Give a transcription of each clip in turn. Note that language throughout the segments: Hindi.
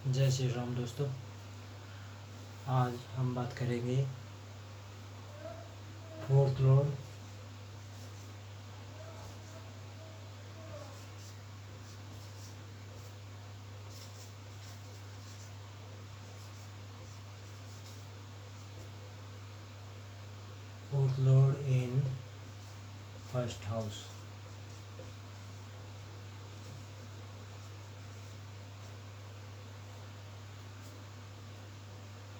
जय श्री राम दोस्तों। आज हम बात करेंगे fourth Lord in first house.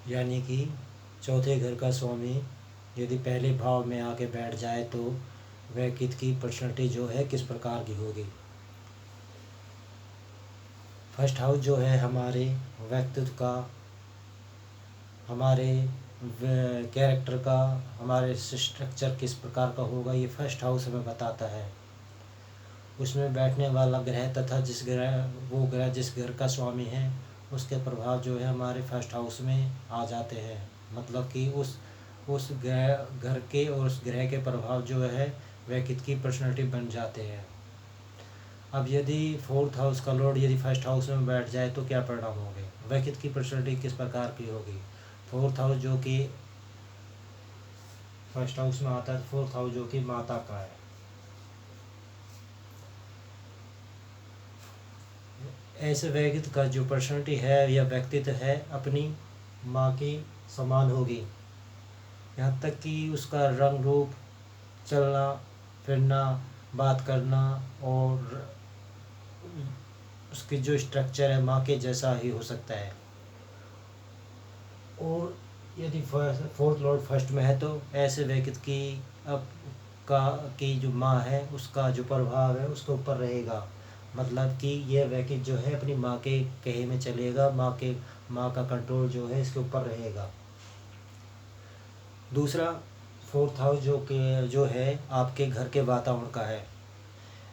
यानी कि चौथे घर का स्वामी यदि पहले भाव में आके बैठ जाए तो वह की पर्सनैलिटी जो है किस प्रकार की होगी। फर्स्ट हाउस जो है हमारे व्यक्तित्व का, हमारे कैरेक्टर का, हमारे स्ट्रक्चर किस प्रकार का होगा, ये फर्स्ट हाउस हमें बताता है। उसमें बैठने वाला ग्रह तथा वो ग्रह जिस घर का स्वामी है उसके प्रभाव जो है हमारे फर्स्ट हाउस में आ जाते हैं। मतलब कि उस घर के और उस ग्रह के प्रभाव जो है वह की पर्सनैलिटी बन जाते हैं। अब यदि फोर्थ हाउस का लॉर्ड यदि फर्स्ट हाउस में बैठ जाए तो क्या परिणाम होंगे, वह की पर्सनैलिटी किस प्रकार की होगी। फोर्थ हाउस जो कि फर्स्ट हाउस में आता है, फोर्थ हाउस जो कि माता का है। ऐसे व्यक्ति का जो पर्सनैलिटी है या व्यक्तित्व है अपनी माँ के समान होगी। यहाँ तक कि उसका रंग रूप, चलना फिरना, बात करना और उसकी जो स्ट्रक्चर है माँ के जैसा ही हो सकता है। और यदि फोर्थ लॉर्ड फर्स्ट में है तो ऐसे व्यक्ति की जो माँ है उसका जो प्रभाव है उसके ऊपर रहेगा। मतलब कि यह व्यक्ति जो है अपनी माँ के कहे में चलेगा, माँ का कंट्रोल जो है इसके ऊपर रहेगा। दूसरा, फोर्थ हाउस जो है आपके घर के वातावरण का है।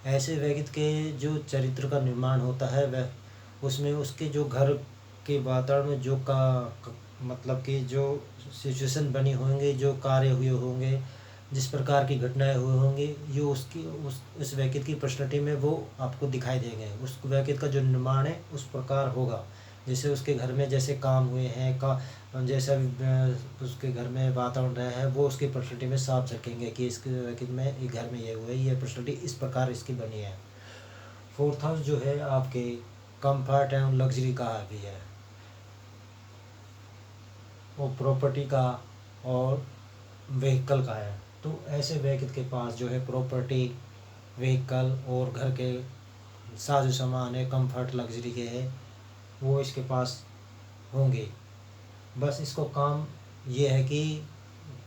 ऐसे व्यक्ति के जो चरित्र का निर्माण होता है वह उसमें उसके जो घर के वातावरण में मतलब कि जो सिचुएशन बनी होंगे, जो कार्य हुए होंगे, जिस प्रकार की घटनाएं हुई होंगी, ये उस व्यक्ति की पर्सनैलिटी में वो आपको दिखाई देंगे। उस व्यक्ति का जो निर्माण है उस प्रकार होगा। जैसे उसके घर में जैसे काम हुए हैं जैसा उसके घर में वातावरण रहा है वो उसकी पर्सनैलिटी में साफ झलकेंगे कि इसके व्यक्ति में ये घर में ये हुआ है, ये पर्सनैलिटी इस प्रकार इसकी बनी है। फोर्थ हाउस जो है आपके कंफर्ट एवं लग्जरी का भी है, वो प्रॉपर्टी का और व्हीकल का है। तो ऐसे व्यक्ति के पास जो है प्रॉपर्टी, व्हीकल और घर के साजो सामान है, कंफर्ट लग्जरी के है, वो इसके पास होंगे। बस इसको काम ये है कि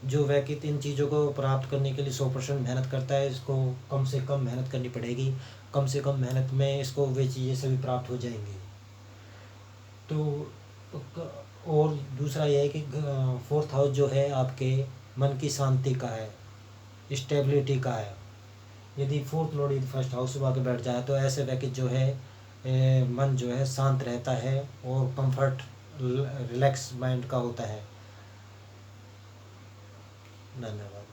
जो व्यक्ति इन चीज़ों को प्राप्त करने के लिए 100% मेहनत करता है, इसको कम से कम मेहनत करनी पड़ेगी। कम से कम मेहनत में इसको वे चीज़ें सभी प्राप्त हो जाएंगी। तो और दूसरा यह है कि फोर्थ हाउस जो है आपके मन की शांति का है, स्टेबिलिटी का है। यदि फोर्थ लॉर्ड यदि फर्स्ट हाउस में आके बैठ जाए तो ऐसे व्यक्ति जो है मन जो है शांत रहता है और कंफर्ट रिलैक्स माइंड का होता है। धन्यवाद।